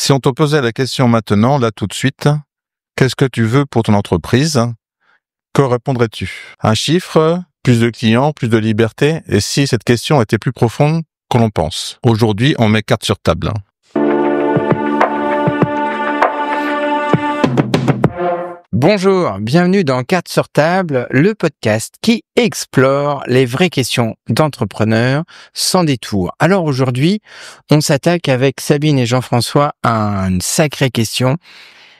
Si on te posait la question maintenant, là tout de suite, qu'est-ce que tu veux pour ton entreprise? Que répondrais-tu? Un chiffre, plus de clients, plus de liberté? Et si cette question était plus profonde que l'on pense? Aujourd'hui, on met carte sur table. Bonjour, bienvenue dans Carte sur table, le podcast qui explore les vraies questions d'entrepreneurs sans détour. Alors aujourd'hui, on s'attaque avec Sabine et Jean-François à une sacrée question.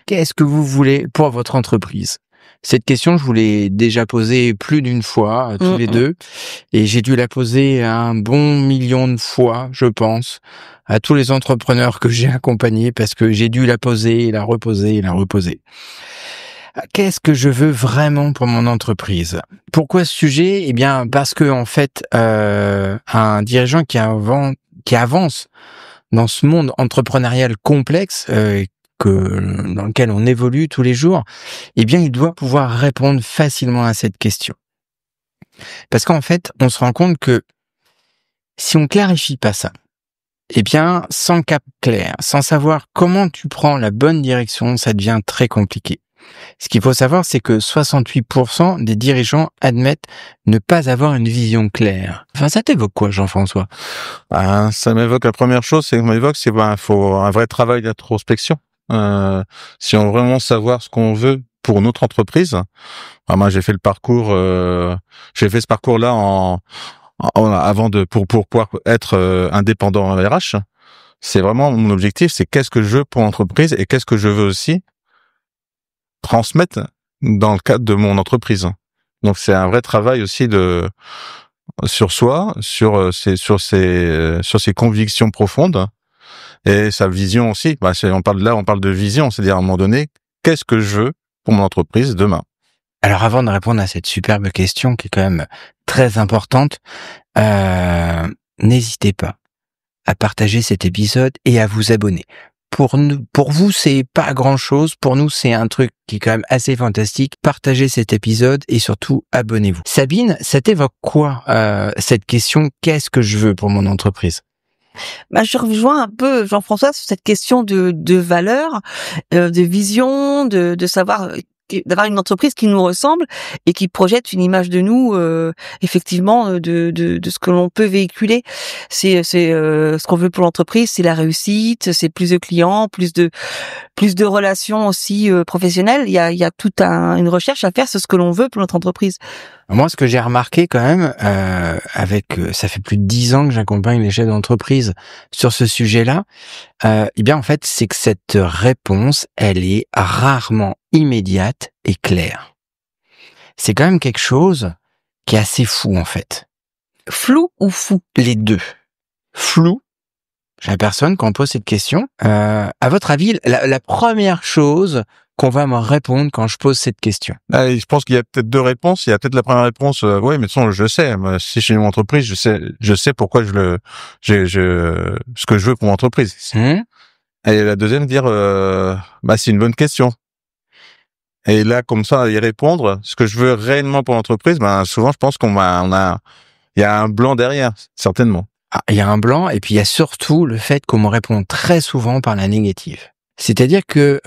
Qu'est-ce que vous voulez pour votre entreprise? Cette question, je vous l'ai déjà posée plus d'une fois, tous les deux, et j'ai dû la poser un bon million de fois, je pense, à tous les entrepreneurs que j'ai accompagnés, parce que j'ai dû la poser, la reposer et la reposer. Qu'est-ce que je veux vraiment pour mon entreprise? Pourquoi ce sujet? Eh bien, parce que en fait, un dirigeant qui avance dans ce monde entrepreneurial complexe dans lequel on évolue tous les jours, eh bien, il doit pouvoir répondre facilement à cette question. Parce qu'en fait, on se rend compte que si on clarifie pas ça, eh bien, sans cap clair, sans savoir comment tu prends la bonne direction, ça devient très compliqué. Ce qu'il faut savoir, c'est que 68% des dirigeants admettent ne pas avoir une vision claire. Enfin, ça t'évoque quoi, Jean-François? Ça m'évoque, la première chose, c'est faut un vrai travail d'introspection. Si on veut vraiment savoir ce qu'on veut pour notre entreprise, moi j'ai fait ce parcours-là pour pouvoir être indépendant RH. C'est vraiment mon objectif, c'est qu'est-ce que je veux pour l'entreprise et qu'est-ce que je veux aussi transmettre dans le cadre de mon entreprise. Donc c'est un vrai travail aussi sur soi, sur ses convictions profondes et sa vision aussi. On parle de vision, c'est-à-dire à un moment donné, qu'est-ce que je veux pour mon entreprise demain? Alors avant de répondre à cette superbe question qui est quand même très importante, n'hésitez pas à partager cet épisode et à vous abonner. Pour vous, c'est pas grand-chose. Pour nous, c'est un truc qui est quand même assez fantastique. Partagez cet épisode et surtout, abonnez-vous. Sabine, ça t'évoque quoi, cette question, qu'est-ce que je veux pour mon entreprise? Je rejoins un peu Jean-François sur cette question de valeur, de vision, de savoir d'avoir une entreprise qui nous ressemble et qui projette une image de nous effectivement de ce que l'on peut véhiculer. C'est ce qu'on veut pour l'entreprise, c'est la réussite, c'est plus de clients, plus de relations aussi professionnelles. Il y a toute une recherche à faire sur ce que l'on veut pour notre entreprise. Moi, ce que j'ai remarqué quand même, ça fait plus de 10 ans que j'accompagne les chefs d'entreprise sur ce sujet-là, eh bien, en fait, c'est que cette réponse, elle est rarement immédiate et claire. C'est quand même quelque chose qui est assez fou, en fait. Flou ou fou? Les deux. Flou. J'ai la personne, quand on pose cette question, à votre avis, la première chose qu'on va me répondre quand je pose cette question? Je pense qu'il y a peut-être deux réponses. Il y a peut-être la première réponse, oui, mais je sais. Si j'ai une entreprise, je sais pourquoi ce que je veux pour mon entreprise. Et la deuxième, dire, c'est une bonne question. Et là, comme ça, y répondre, ce que je veux réellement pour l'entreprise, souvent, je pense il y a un blanc derrière, certainement. Il y a un blanc, et puis il y a surtout le fait qu'on me répond très souvent par la négative. C'est-à-dire que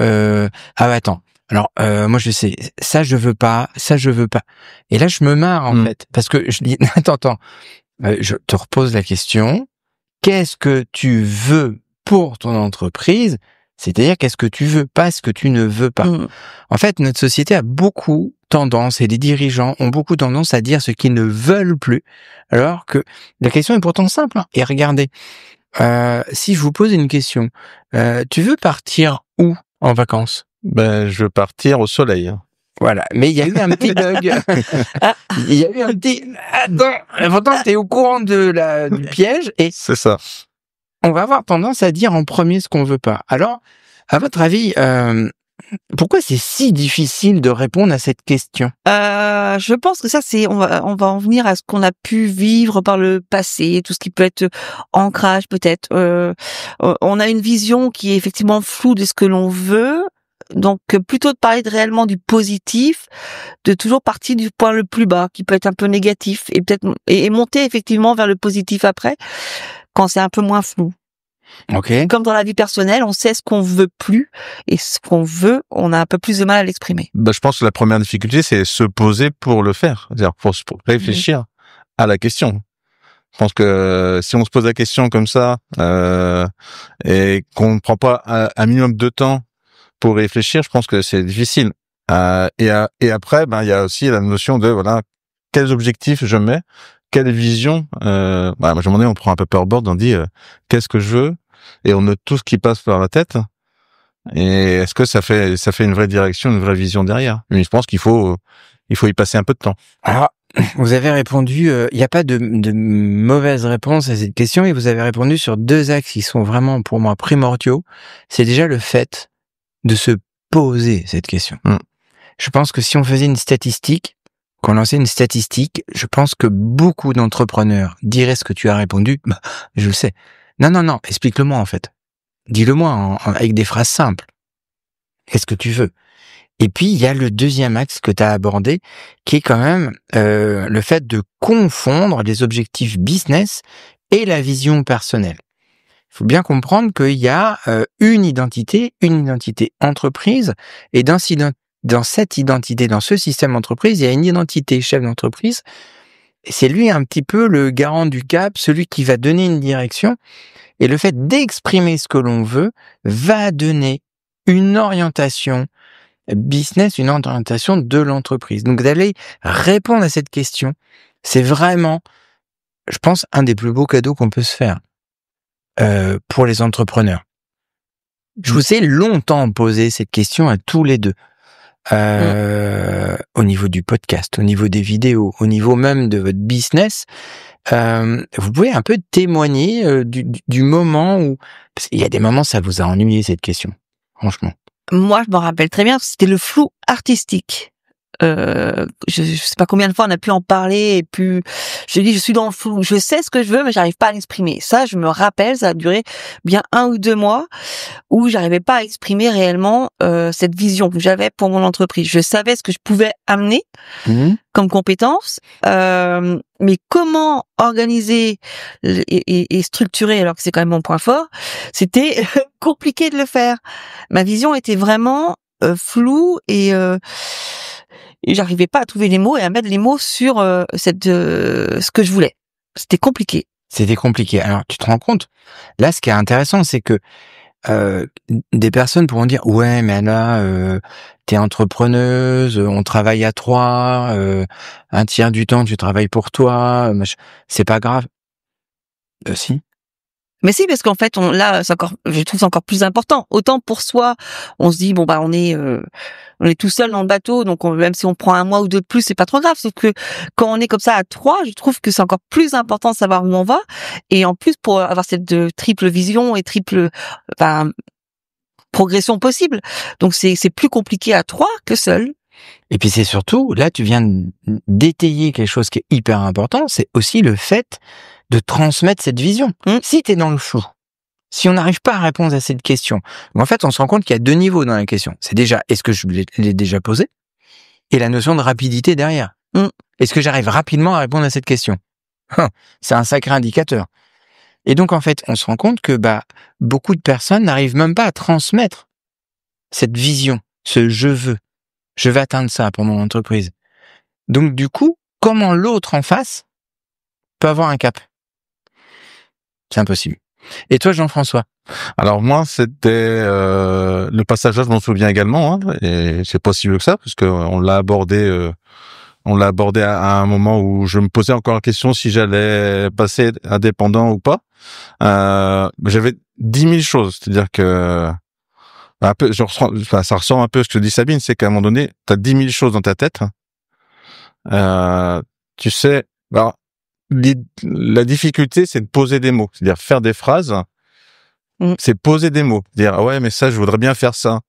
attends. Alors moi je sais, ça je veux pas. Et là je me marre en fait parce que je dis attends. Je te repose la question. Qu'est-ce que tu veux pour ton entreprise? C'est-à-dire qu'est-ce que tu veux, pas ce que tu ne veux pas. En fait, notre société a beaucoup tendance, et les dirigeants ont beaucoup tendance à dire ce qu'ils ne veulent plus, alors que la question est pourtant simple. Et regardez, si je vous pose une question, tu veux partir où en vacances? Je veux partir au soleil. Voilà, mais il y a eu un petit bug. Il y a eu un petit... Attends, pourtant t'es au courant du piège et... C'est ça. On va avoir tendance à dire en premier ce qu'on veut pas. Alors, à votre avis, pourquoi c'est si difficile de répondre à cette question? Je pense que ça, on va en venir à ce qu'on a pu vivre par le passé, tout ce qui peut être ancrage peut-être. On a une vision qui est effectivement floue de ce que l'on veut. Donc, plutôt de parler réellement du positif, de toujours partir du point le plus bas, qui peut être un peu négatif, et monter effectivement vers le positif après, quand c'est un peu moins flou. Ok. Comme dans la vie personnelle, on sait ce qu'on veut plus et ce qu'on veut, on a un peu plus de mal à l'exprimer. Je pense que la première difficulté, c'est se poser pour le faire, c'est-à-dire pour réfléchir à la question. Je pense que si on se pose la question comme ça et qu'on ne prend pas un minimum de temps pour réfléchir, je pense que c'est difficile. Et après, il y a aussi la notion de voilà quels objectifs je mets, quelle vision. Moi, je me demandais, on prend un paperboard, on dit qu'est-ce que je veux et on note tout ce qui passe par la tête. Et est-ce que ça fait une vraie direction, une vraie vision derrière? Mais je pense qu'il faut y passer un peu de temps. Alors, vous avez répondu, il n'y a pas de mauvaise réponse à cette question, et vous avez répondu sur 2 axes qui sont vraiment pour moi primordiaux. C'est déjà le fait de se poser cette question. Je pense que si on faisait une statistique, qu'on lançait une statistique, je pense que beaucoup d'entrepreneurs diraient ce que tu as répondu. Je le sais. Non, explique-le-moi en fait. Dis-le-moi avec des phrases simples. Qu'est-ce que tu veux? Et puis, il y a le deuxième axe que tu as abordé, qui est quand même le fait de confondre les objectifs business et la vision personnelle. Il faut bien comprendre qu'il y a une identité entreprise, et dans cette identité, dans ce système entreprise, il y a une identité chef d'entreprise, et c'est lui un petit peu le garant du cap, celui qui va donner une direction, et le fait d'exprimer ce que l'on veut va donner une orientation business, une orientation de l'entreprise. Donc d'aller répondre à cette question, c'est vraiment, je pense, un des plus beaux cadeaux qu'on peut se faire pour les entrepreneurs. Je vous ai longtemps posé cette question à tous les deux. Au niveau du podcast, au niveau des vidéos, au niveau même de votre business, vous pouvez un peu témoigner du moment où... Parce qu'il y a des moments, ça vous a ennuyé cette question, franchement. Moi, je me rappelle très bien, c'était le flou artistique. Je sais pas combien de fois on a pu en parler, et puis je dis je suis dans le flou, je sais ce que je veux mais j'arrive pas à l'exprimer. Ça, je me rappelle, ça a duré bien 1 ou 2 mois où j'arrivais pas à exprimer réellement cette vision que j'avais pour mon entreprise. Je savais ce que je pouvais amener comme compétence, mais comment organiser et structurer, alors que c'est quand même mon point fort, c'était compliqué de le faire. Ma vision était vraiment floue et j'arrivais pas à trouver les mots et à mettre les mots sur ce que je voulais. C'était compliqué. C'était compliqué. Alors, tu te rends compte? Là, ce qui est intéressant, c'est que des personnes pourront dire ouais, mais là, t'es entrepreneuse, on travaille à 3, 1/3 du temps tu travailles pour toi, c'est pas grave. Si. Mais si, parce qu'en fait, là, c'est encore, je trouve c'est encore plus important. Autant pour soi, on se dit bon on est tout seul dans le bateau, donc même si on prend 1 mois ou 2 de plus, c'est pas trop grave. Sauf que quand on est comme ça à 3, je trouve que c'est encore plus important de savoir où on va. Et en plus, pour avoir cette triple vision et triple progression possible. Donc c'est plus compliqué à 3 que seul. Et puis c'est surtout, là tu viens d'étayer quelque chose qui est hyper important, c'est aussi le fait de transmettre cette vision. Si t'es dans le flou, si on n'arrive pas à répondre à cette question, en fait on se rend compte qu'il y a 2 niveaux dans la question. C'est déjà, est-ce que je l'ai déjà posé? Et la notion de rapidité derrière. Est-ce que j'arrive rapidement à répondre à cette question? C'est un sacré indicateur. Et donc en fait, on se rend compte que beaucoup de personnes n'arrivent même pas à transmettre cette vision, ce je veux atteindre ça pour mon entreprise. Donc du coup, comment l'autre en face peut avoir un cap? C'est impossible. Et toi, Jean-François? Alors moi, c'était le passage là, je m'en souviens également, et c'est pas si vieux que ça, parce que on l'a abordé à un moment où je me posais encore la question si j'allais passer indépendant ou pas. J'avais 10 000 choses, c'est-à-dire que un peu, ça ressemble un peu à ce que dit Sabine, c'est qu'à un moment donné, t'as 10 000 choses dans ta tête. Tu sais, alors, la difficulté, c'est de poser des mots, c'est-à-dire faire des phrases. C'est poser des mots, dire ouais, mais ça, je voudrais bien faire ça.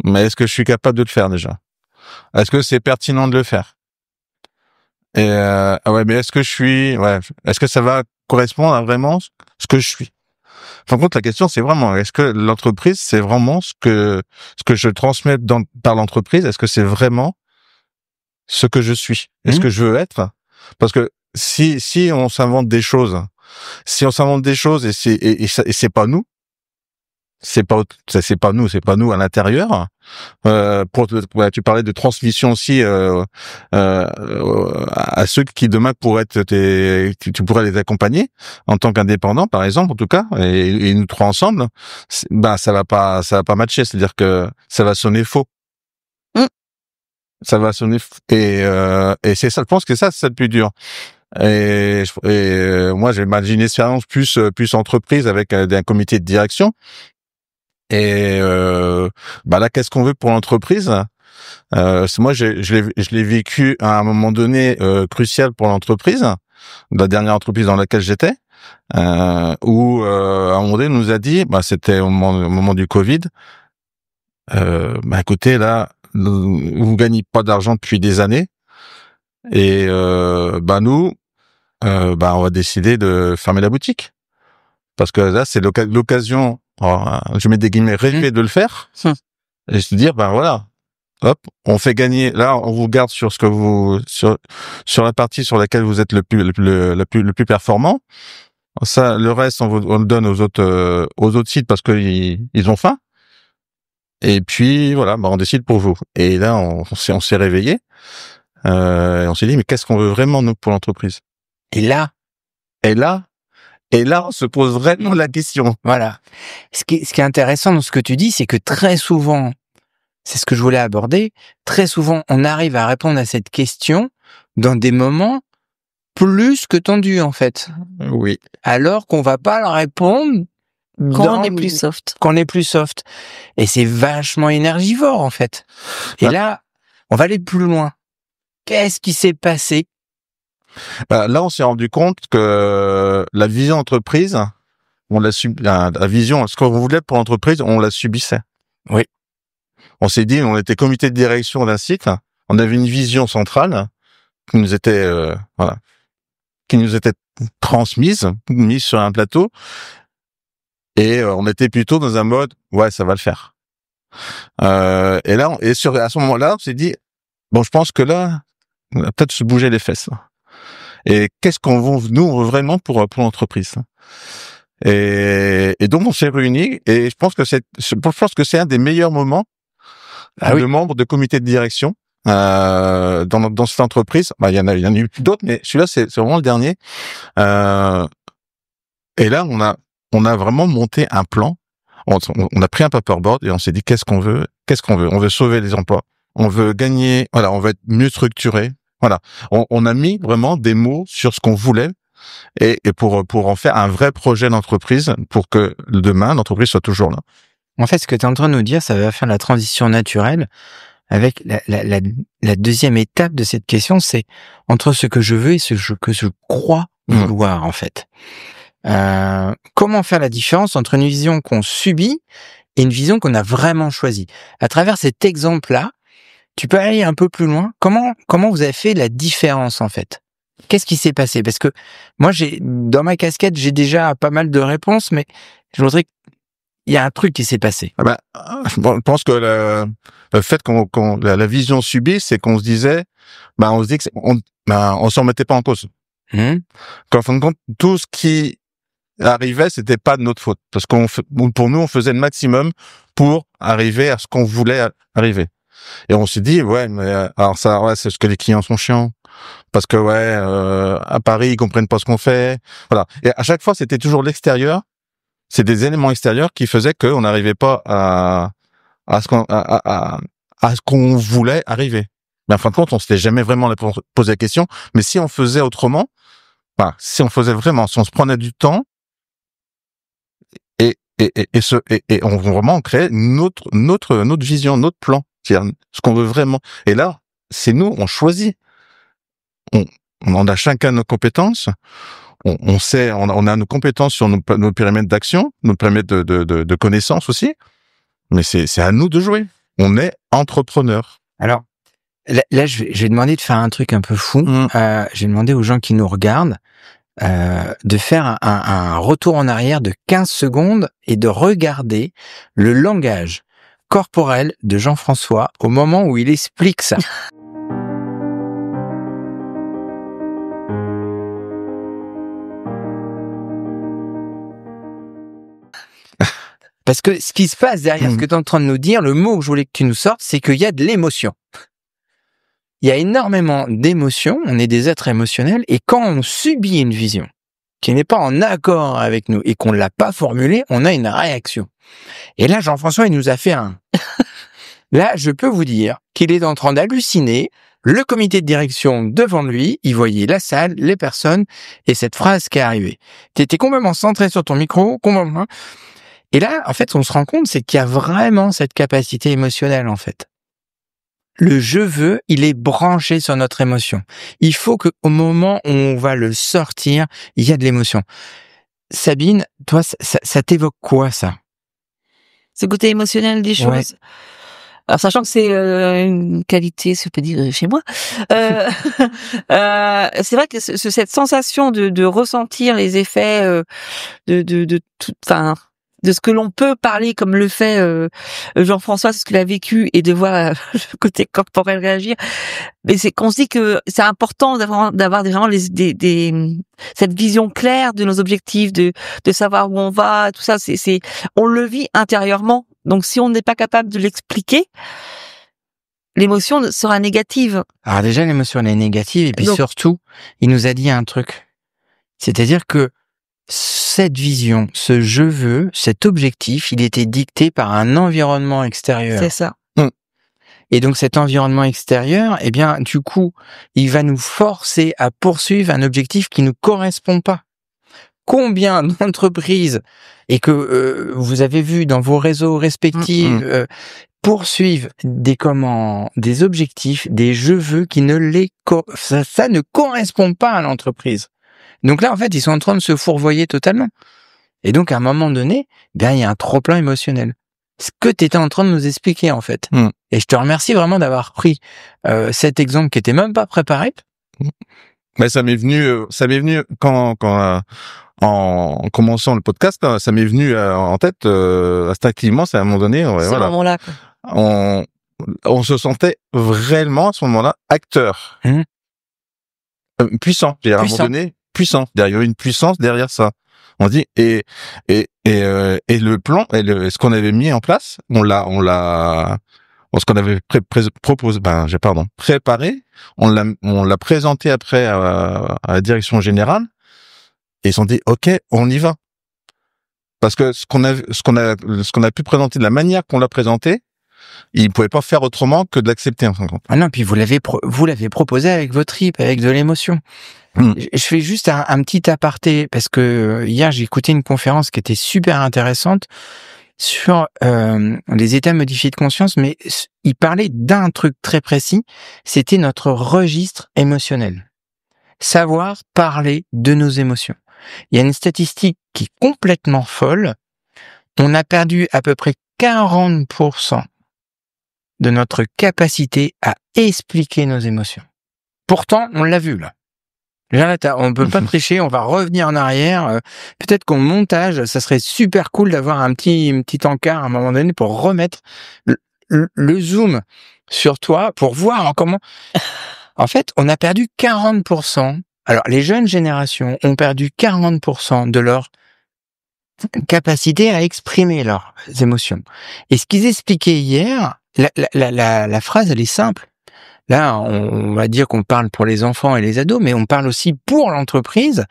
Mais est-ce que je suis capable de le faire déjà? Est-ce que c'est pertinent de le faire? Et ouais, mais est-ce que ça va correspondre à vraiment ce que je suis? En compte, la question, c'est vraiment, est-ce que l'entreprise, c'est vraiment ce que je transmets par l'entreprise? Est-ce que c'est vraiment ce que je suis? Est-ce que je veux être? Parce que si on s'invente des choses Si on s'invente des choses et c'est pas nous, c'est pas nous à l'intérieur. Tu parlais de transmission aussi à ceux qui demain pourraient tu pourrais les accompagner en tant qu'indépendant, par exemple, en tout cas, et nous trois ensemble. Ça va pas matcher, c'est-à-dire que ça va sonner faux. Ça va sonner et c'est ça. Je pense que ça c'est le plus dur. Moi j'ai une expérience plus entreprise avec un comité de direction. Et là, qu'est-ce qu'on veut pour l'entreprise? Moi, je l'ai vécu à un moment donné crucial pour l'entreprise, la dernière entreprise dans laquelle j'étais, où à un moment donné, on nous a dit, c'était au moment du Covid, écoutez, là, vous gagnez pas d'argent depuis des années, et nous, on va décider de fermer la boutique, parce que là, c'est l'occasion. Alors, je mets des guillemets rêver de le faire et se dire voilà, hop, on fait gagner. Là, on vous garde sur ce que sur la partie sur laquelle vous êtes le plus performant. Ça, le reste, on le donne aux autres sites parce que ils ont faim. Et puis voilà, on décide pour vous. Et là, on s'est réveillé. Et on s'est dit mais qu'est-ce qu'on veut vraiment nous pour l'entreprise? Et là, on se pose vraiment la question. Voilà. Ce qui est intéressant dans ce que tu dis, c'est que très souvent, c'est ce que je voulais aborder, très souvent, on arrive à répondre à cette question dans des moments plus que tendus, en fait. Oui. Alors qu'on va pas la répondre quand on est plus soft. Quand on est plus soft. Et c'est vachement énergivore, en fait. Et là, on va aller plus loin. Qu'est-ce qui s'est passé? Là, on s'est rendu compte que la vision entreprise, la vision, ce qu'on voulait pour l'entreprise, on la subissait. Oui. On s'est dit, on était comité de direction d'un site, on avait une vision centrale qui nous était, transmise, mise sur un plateau, et on était plutôt dans un mode, ouais, ça va le faire. Et là, à ce moment-là, on s'est dit, je pense que là, on va peut-être se bouger les fesses. Et qu'est-ce qu'on veut vraiment pour l'entreprise? Et donc on s'est réunis et je pense que c'est un des meilleurs moments de membres de comité de direction dans cette entreprise. Il y en a eu d'autres, mais celui-là c'est vraiment le dernier. Et là on a vraiment monté un plan. On a pris un paperboard et on s'est dit qu'est-ce qu'on veut? On veut sauver les emplois. On veut gagner. Voilà, on veut être mieux structuré. Voilà, on a mis vraiment des mots sur ce qu'on voulait et pour en faire un vrai projet d'entreprise pour que demain l'entreprise soit toujours là. En fait, ce que tu es en train de nous dire, ça va faire la transition naturelle avec la deuxième étape de cette question, c'est entre ce que je veux et ce que je crois vouloir, en fait. Comment faire la différence entre une vision qu'on subit et une vision qu'on a vraiment choisie? À travers cet exemple-là, tu peux aller un peu plus loin. Comment vous avez fait la différence, en fait? Qu'est-ce qui s'est passé? Parce que moi, dans ma casquette, j'ai déjà pas mal de réponses, mais je voudrais qu'il y a un truc qui s'est passé. Je pense que le fait qu'on la vision subie, c'est qu'on se disait, on se dit que on s'en mettait pas en cause. Qu'en fin de compte, tout ce qui arrivait, c'était pas de notre faute. Parce pour nous, on faisait le maximum pour arriver à ce qu'on voulait arriver. Et on s'est dit, mais alors ça, c'est ce que les clients sont chiants. Parce que à Paris, ils comprennent pas ce qu'on fait. Voilà. Et à chaque fois, c'était toujours l'extérieur. C'est des éléments extérieurs qui faisaient qu'on n'arrivait pas à ce qu'on voulait arriver. Mais en fin de compte, on s'était jamais vraiment posé la question. Mais si on faisait autrement, si on se prenait du temps et on vraiment créait notre vision, notre plan. C'est-à-dire ce qu'on veut vraiment. Et là, c'est nous, on choisit. On a chacun nos compétences. On sait, on a nos compétences sur nos périmètres d'action, nos périmètres de connaissances aussi. Mais c'est à nous de jouer. On est entrepreneur. Alors, là, je vais demander de faire un truc un peu fou. Je vais demander aux gens qui nous regardent de faire un retour en arrière de 15 secondes et de regarder le langage corporel de Jean-François au moment où il explique ça. Parce que ce qui se passe derrière ce que tu es en train de nous dire, le mot que je voulais que tu nous sortes, c'est qu'il y a de l'émotion. Il y a énormément d'émotions, on est des êtres émotionnels, et quand on subit une vision qui n'est pas en accord avec nous et qu'on ne l'a pas formulée, on a une réaction. Et là, Jean-François, il nous a fait un... Là, je peux vous dire qu'il est en train d'halluciner, le comité de direction devant lui, il voyait la salle, les personnes, et cette phrase qui est arrivée. Tu étais complètement centré sur ton micro, complètement... Et là, en fait, on se rend compte, c'est qu'il y a vraiment cette capacité émotionnelle, en fait. Le je veux, il est branché sur notre émotion. Il faut qu'au moment où on va le sortir, il y a de l'émotion. Sabine, toi, ça t'évoque quoi, ça? Ce côté émotionnel des choses. Ouais. Alors, sachant que c'est une qualité, si on peut dire, chez moi. C'est vrai que cette sensation de ressentir les effets de tout, enfin, de ce que l'on peut parler comme le fait Jean-François, ce qu'il a vécu, et de voir le côté corporel réagir. Mais c'est qu'on se dit que c'est important d'avoir vraiment cette vision claire de nos objectifs, de savoir où on va, tout ça. On le vit intérieurement. Donc si on n'est pas capable de l'expliquer, l'émotion sera négative. Alors déjà, l'émotion elle est négative, et puis Donc, surtout, il nous a dit un truc. C'est-à-dire que cette vision, ce je veux, cet objectif, il était dicté par un environnement extérieur. c'est ça. Et donc cet environnement extérieur, eh bien, du coup, il va nous forcer à poursuivre un objectif qui ne correspond pas. Combien d'entreprises, et que vous avez vu dans vos réseaux respectifs, poursuivent des objectifs, des je veux qui ne ça ne correspond pas à l'entreprise. Donc là, en fait, ils sont en train de se fourvoyer totalement. Et donc, à un moment donné, ben, il y a un trop-plein émotionnel. Ce que tu étais en train de nous expliquer, en fait. Et je te remercie vraiment d'avoir pris cet exemple qui était même pas préparé. Mais ça m'est venu quand en commençant le podcast, ça m'est venu en tête instinctivement. C'est à un moment donné, C'est voilà, ce moment-là, quoi. on se sentait vraiment à ce moment-là acteur, puissant. À un moment donné, puissant. Il y avait une puissance derrière ça. On dit et le plan et ce qu'on avait mis en place, ce qu'on avait préparé, on l'a présenté après à la direction générale, et ils ont dit OK, on y va. Parce que ce qu'on a pu présenter, de la manière qu'on l'a présenté, ils pouvaient pas faire autrement que de l'accepter, en fin de compte. Ah non, puis vous l'avez proposé avec votre tripes, avec de l'émotion. Je fais juste un petit aparté, parce que hier j'ai écouté une conférence qui était super intéressante sur les états modifiés de conscience, mais il parlait d'un truc très précis, c'était notre registre émotionnel. Savoir parler de nos émotions. Il y a une statistique qui est complètement folle. On a perdu à peu près 40% de notre capacité à expliquer nos émotions. Pourtant, on l'a vu là. Là, on peut pas tricher, on va revenir en arrière. Peut-être qu'au montage, ça serait super cool d'avoir un petit encart à un moment donné pour remettre le zoom sur toi, pour voir comment... En fait, on a perdu 40%. Alors, les jeunes générations ont perdu 40% de leur capacité à exprimer leurs émotions. Et ce qu'ils expliquaient hier, la phrase, elle est simple. Là, on va dire qu'on parle pour les enfants et les ados, mais on parle aussi pour l'entreprise.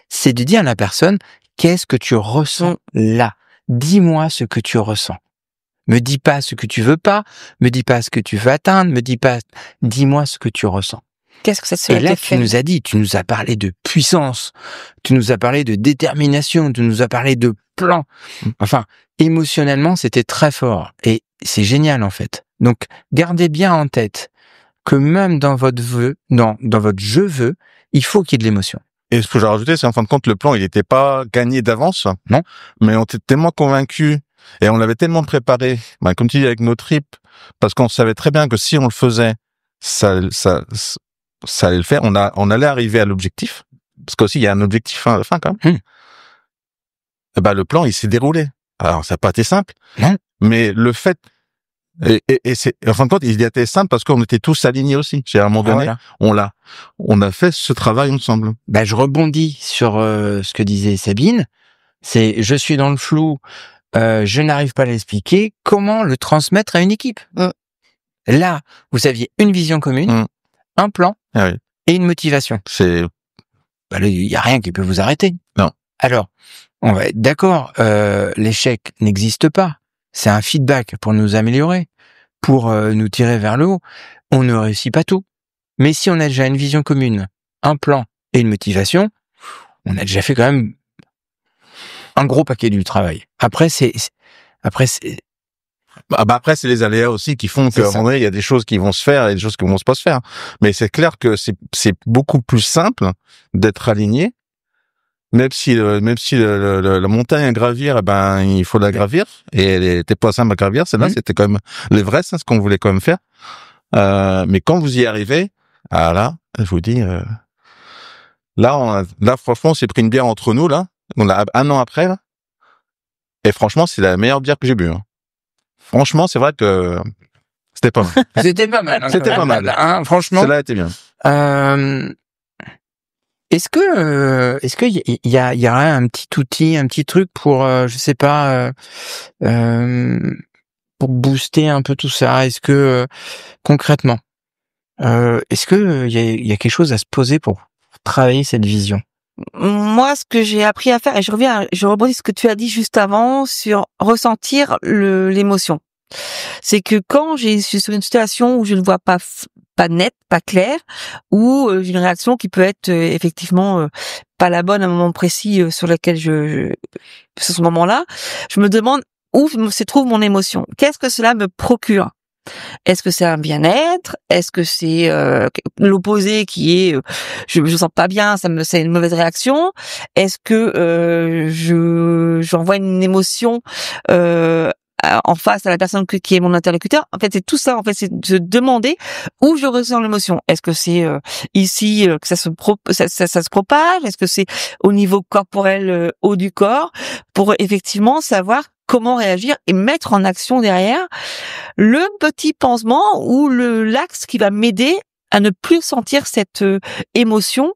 C'est de dire à la personne, qu'est-ce que tu ressens là? Dis-moi ce que tu ressens. Me dis pas ce que tu veux pas, me dis pas ce que tu veux atteindre, dis-moi ce que tu ressens. Qu'est-ce que ça serait? Et là, tu nous as parlé de puissance, tu nous as parlé de détermination, tu nous as parlé de plan. Enfin, émotionnellement, c'était très fort. Et c'est génial, en fait. Donc, gardez bien en tête que même dans votre dans votre je veux, il faut qu'il y ait de l'émotion. Et ce que j'ai rajouté, c'est en fin de compte, le plan, il n'était pas gagné d'avance. Non. Mais on était tellement convaincus et on l'avait tellement préparé, comme tu dis, avec nos tripes, parce qu'on savait très bien que si on le faisait, ça allait le faire. On allait arriver à l'objectif. Parce qu'aussi, il y a un objectif à la fin, quand même. Et le plan, il s'est déroulé. Alors, ça n'a pas été simple. Non. Mais le fait, et c'est, en fin de compte, il était simple parce qu'on était tous alignés aussi. À un moment donné, voilà. on a fait ce travail ensemble. Je rebondis sur ce que disait Sabine. Je suis dans le flou. je n'arrive pas à l'expliquer, comment le transmettre à une équipe? Là, vous aviez une vision commune, un plan et une motivation. Il y a rien qui peut vous arrêter. Non. Alors, on va être d'accord, l'échec n'existe pas. C'est un feedback pour nous améliorer, pour nous tirer vers le haut. On ne réussit pas tout. Mais si on a déjà une vision commune, un plan et une motivation, on a déjà fait quand même un gros paquet du travail. Après, c'est après, c'est les aléas aussi qui font qu'à un moment donné, il y a des choses qui vont se faire et des choses qui vont pas se faire. Mais c'est clair que c'est beaucoup plus simple d'être aligné, même si la montagne à gravir, il faut la gravir, et elle était pas simple à gravir, celle-là, c'était quand même l'Everest, ce qu'on voulait quand même faire. Mais quand vous y arrivez, là, je vous dis, là, franchement, on s'est pris une bière entre nous, là. On l'a 1 an après, là. Et franchement, c'est la meilleure bière que j'ai bu, hein. Franchement, c'est vrai que c'était pas mal. C'était pas mal. C'était pas mal. Hein, franchement. Celle-là était bien. Est-ce que il y aurait un petit outil, un petit truc pour, je sais pas, pour booster un peu tout ça? Est-ce que concrètement, est-ce que il y a quelque chose à se poser pour travailler cette vision? Moi, ce que j'ai appris à faire, et je rebondis ce que tu as dit juste avant sur ressentir l'émotion. C'est que quand je suis sur une situation où je ne vois pas net, pas clair, ou j'ai une réaction qui peut être effectivement pas la bonne à un moment précis sur lequel sur ce moment-là, je me demande où se trouve mon émotion. Qu'est-ce que cela me procure? Est-ce que c'est un bien-être? Est-ce que c'est l'opposé qui est je me sens pas bien, c'est une mauvaise réaction? Est-ce que j'envoie une émotion en face à la personne qui est mon interlocuteur? En fait, c'est tout ça. En fait, c'est de se demander où je ressens l'émotion. Est-ce que c'est ici que ça se propage? Est-ce que c'est au niveau corporel haut du corps? Pour effectivement savoir comment réagir et mettre en action derrière le petit pansement ou l'axe qui va m'aider à ne plus sentir cette émotion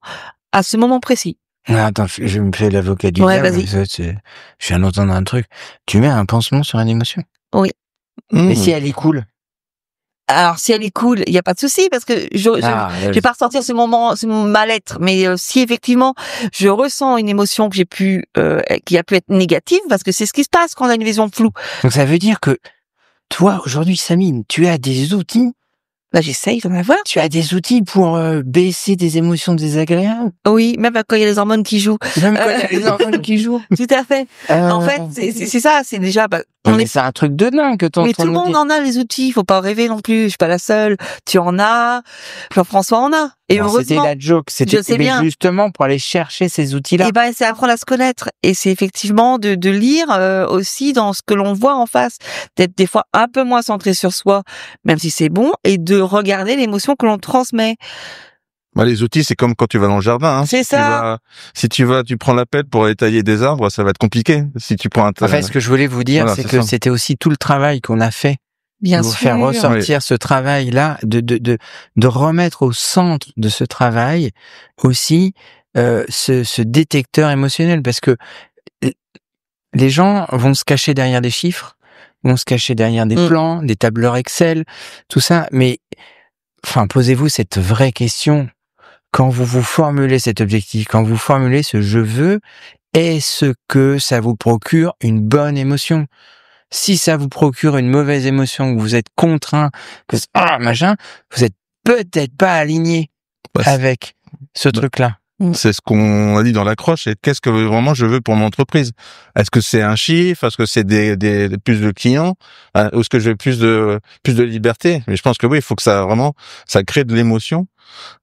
à ce moment précis. Attends, je me fais l'avocat du diable. Vas-y. Je viens d'entendre un truc. Tu mets un pansement sur une émotion? Oui. Mais si elle est cool? Alors, si elle est cool, il y a pas de souci parce que je vais pas ressentir ce mon mal-être, mais si effectivement je ressens une émotion que qui a pu être négative, parce que c'est ce qui se passe quand on a une vision floue. Donc ça veut dire que toi aujourd'hui, Samine, tu as des outils. J'essaye d'en avoir. Tu as des outils pour baisser des émotions désagréables? Oui, même quand il y a les hormones qui jouent. Même quand il y a les hormones qui jouent. Tout à fait. En fait, c'est ça, c'est déjà... c'est un truc de dingue que Mais tout le monde en a les outils, faut pas rêver non plus, je suis pas la seule. Tu en as, Jean-François en a. Et heureusement. C'était la joke, c'était justement pour aller chercher ces outils-là. Et c'est apprendre à se connaître. Et c'est effectivement de lire aussi dans ce que l'on voit en face, d'être des fois un peu moins centré sur soi, même si c'est bon, et de regarder l'émotion que l'on transmet. Les outils, c'est comme quand tu vas dans le jardin. Hein. C'est ça. Si tu prends la pelle pour aller tailler des arbres, ça va être compliqué. Si tu prends En fait, ce que je voulais vous dire, c'est que c'était aussi tout le travail qu'on a fait. Bien sûr. Faire ressortir ce travail-là, de remettre au centre de ce travail aussi ce détecteur émotionnel, parce que les gens vont se cacher derrière des chiffres, vont se cacher derrière des plans, des tableurs Excel, tout ça. Mais posez-vous cette vraie question. Quand vous formulez cet objectif, quand vous formulez ce « je veux », est-ce que ça vous procure une bonne émotion? Si ça vous procure une mauvaise émotion, que vous êtes contraint, que vous êtes peut-être pas aligné avec ce truc-là. C'est ce qu'on a dit dans l'accroche. Et qu'est-ce que vraiment je veux pour mon entreprise? Est-ce que c'est un chiffre? Est-ce que c'est plus de clients? Ou est-ce que je veux plus de liberté? Mais je pense que oui, il faut que ça crée de l'émotion.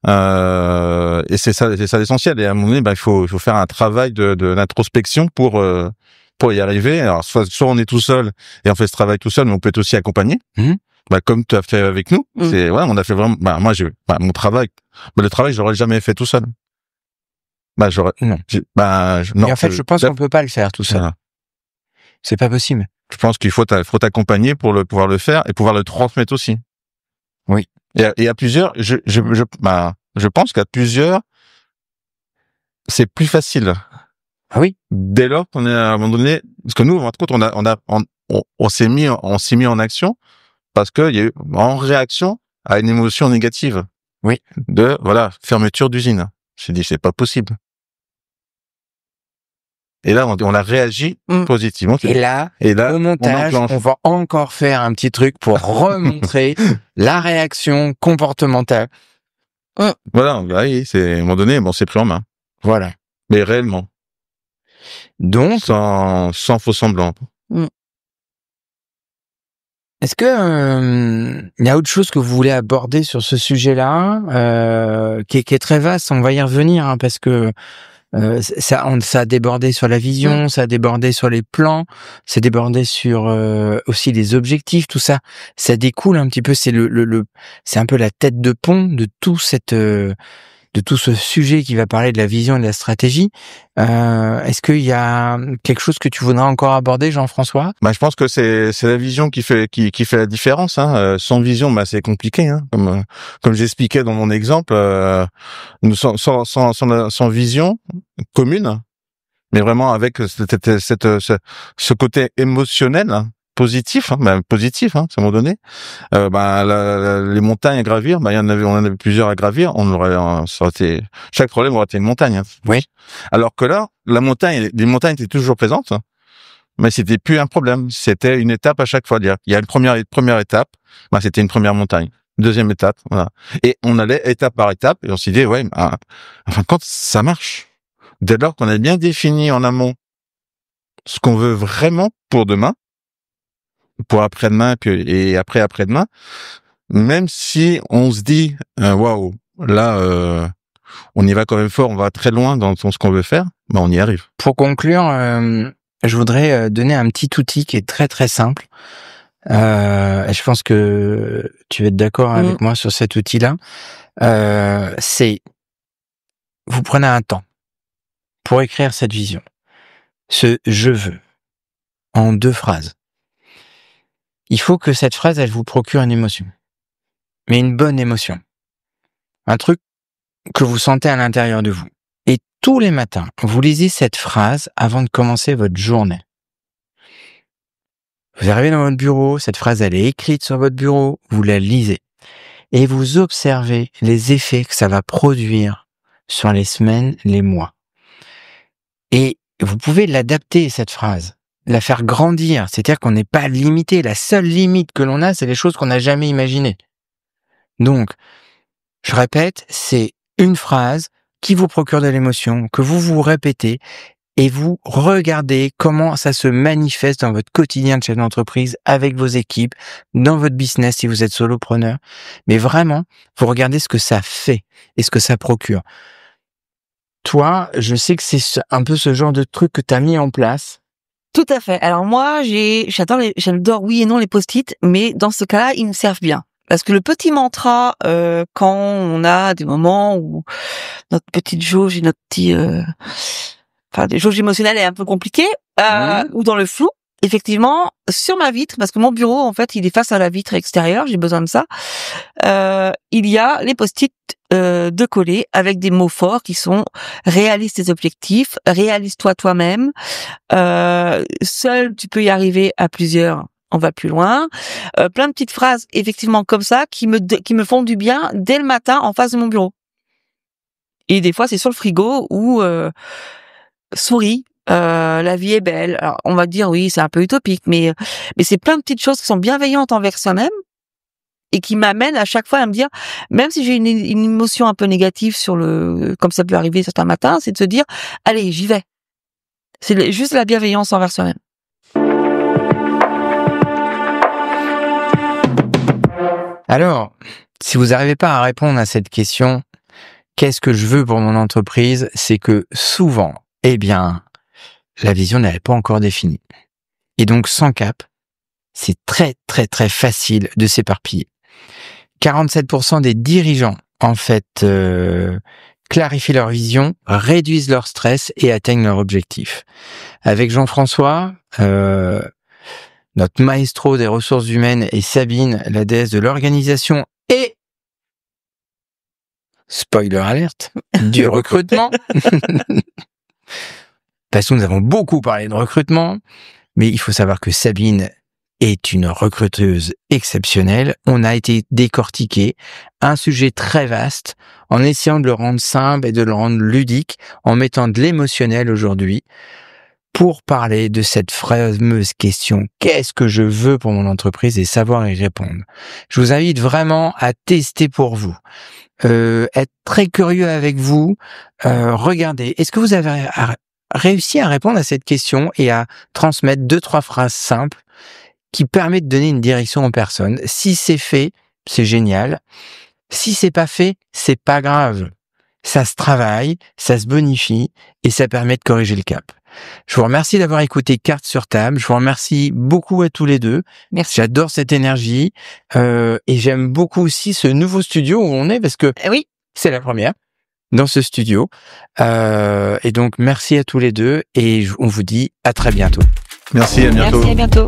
Et c'est ça l'essentiel. Et à un moment donné, il faut faire un travail d'introspection pour y arriver. Alors, soit on est tout seul et on fait ce travail tout seul, mais on peut être aussi accompagné. Comme tu as fait avec nous. On a fait vraiment, moi, mon travail, le travail, je l'aurais jamais fait tout seul. Non. Et en fait, je pense qu'on peut pas le faire tout seul. C'est pas possible. Je pense qu'il faut t'accompagner pour pouvoir le faire et pouvoir le transmettre aussi. Oui. Et à plusieurs, je pense qu'à plusieurs, c'est plus facile. Ah oui. Dès lors qu'on est à un moment donné, parce que nous, en compte, on s'est mis en action parce qu'il y a eu en réaction à une émotion négative. Oui. De fermeture d'usine. J'ai dit c'est pas possible. Et là, on a réagi positivement. Et là, au montage, on va encore faire un petit truc pour remontrer la réaction comportementale. Voilà, oui, c'est à un moment donné, c'est pris en main. Voilà. Mais réellement. Donc, sans faux semblant. Est-ce que il y a autre chose que vous voulez aborder sur ce sujet-là, qui est très vaste? On va y revenir, hein, parce que ça a débordé sur la vision, ça a débordé sur les plans, ça a débordé sur aussi les objectifs, tout ça. Ça découle un petit peu. C'est c'est un peu la tête de pont de de tout ce sujet qui va parler de la vision et de la stratégie. Est-ce qu'il y a quelque chose que tu voudrais encore aborder, Jean-François? Je pense que c'est la vision qui fait la différence. Hein. Sans vision, c'est compliqué. Hein. Comme j'expliquais dans mon exemple, nous sans vision commune, mais vraiment avec ce côté émotionnel. Positif, à un moment donné. Les montagnes à gravir, on en avait plusieurs à gravir. Chaque problème aurait été une montagne. Hein. Oui. Alors que là, les montagnes étaient toujours présentes, mais c'était plus un problème. C'était une étape à chaque fois. Il y a une première étape, c'était une première montagne. Deuxième étape, voilà. Et on allait étape par étape, et on s'est dit, en fin de compte, ça marche. Dès lors qu'on a bien défini en amont ce qu'on veut vraiment pour demain, pour après-demain et après-demain, même si on se dit waouh, là on y va quand même fort, on va très loin dans ce qu'on veut faire, on y arrive. Pour conclure, je voudrais donner un petit outil qui est très très simple. Je pense que tu vas être d'accord avec moi sur cet outil-là. C'est vous prenez un temps pour écrire cette vision. Ce je veux en 2 phrases. Il faut que cette phrase, elle vous procure une émotion. Mais une bonne émotion. Un truc que vous sentez à l'intérieur de vous. Et tous les matins, vous lisez cette phrase avant de commencer votre journée. Vous arrivez dans votre bureau, cette phrase, elle est écrite sur votre bureau, vous la lisez. Et vous observez les effets que ça va produire sur les semaines, les mois. Et vous pouvez l'adapter, cette phrase. La faire grandir, c'est-à-dire qu'on n'est pas limité. La seule limite que l'on a, c'est les choses qu'on n'a jamais imaginées. Donc, je répète, c'est une phrase qui vous procure de l'émotion, que vous vous répétez, et vous regardez comment ça se manifeste dans votre quotidien de chef d'entreprise, avec vos équipes, dans votre business si vous êtes solopreneur. Mais vraiment, vous regardez ce que ça fait et ce que ça procure. Toi, je sais que c'est un peu ce genre de truc que tu as mis en place. Tout à fait. Alors moi, j'adore oui et non les post-it, mais dans ce cas-là, ils me servent bien. Parce que le petit mantra, quand on a des moments où notre petite jauge et notre petit, des jauges émotionnelles est un peu compliquée, ou dans le flou, effectivement, sur ma vitre, parce que mon bureau, en fait, il est face à la vitre extérieure, j'ai besoin de ça, il y a les post-it de coller avec des mots forts qui sont réalise tes objectifs, réalise-toi toi-même, seul tu peux y arriver, à plusieurs on va plus loin, plein de petites phrases effectivement comme ça qui me font du bien dès le matin en face de mon bureau. Et des fois c'est sur le frigo ou souris, la vie est belle. Alors, on va dire oui, c'est un peu utopique, mais c'est plein de petites choses qui sont bienveillantes envers soi-même et qui m'amènent à chaque fois à me dire, même si j'ai une émotion un peu négative comme ça peut arriver certains matins, c'est de se dire, allez, j'y vais. C'est juste la bienveillance envers soi-même. Alors, si vous n'arrivez pas à répondre à cette question, qu'est-ce que je veux pour mon entreprise? C'est que souvent, la vision n'est pas encore définie. Et donc, sans cap, c'est très, très, très facile de s'éparpiller. 47% des dirigeants, en fait, clarifient leur vision, réduisent leur stress et atteignent leur objectif. Avec Jean-François, notre maestro des ressources humaines, et Sabine, la déesse de l'organisation et, spoiler alerte, du recrutement, parce que nous avons beaucoup parlé de recrutement, mais il faut savoir que Sabine est une recruteuse exceptionnelle. On a été décortiquer un sujet très vaste en essayant de le rendre simple et de le rendre ludique, en mettant de l'émotionnel aujourd'hui pour parler de cette fameuse question « Qu'est-ce que je veux pour mon entreprise ?» et savoir y répondre. Je vous invite vraiment à tester pour vous, être très curieux avec vous, regardez, est-ce que vous avez réussi à répondre à cette question et à transmettre 2-3 phrases simples qui permettent de donner une direction aux personnes. Si c'est fait, c'est génial. Si c'est pas fait, c'est pas grave. Ça se travaille, ça se bonifie et ça permet de corriger le cap. Je vous remercie d'avoir écouté Cartes sur table. Je vous remercie beaucoup à tous les deux. Merci. J'adore cette énergie et j'aime beaucoup aussi ce nouveau studio où on est parce que Oui. c'est la première dans ce studio. Et donc merci à tous les deux et on vous dit à très bientôt. Merci, à bientôt. Merci, à bientôt.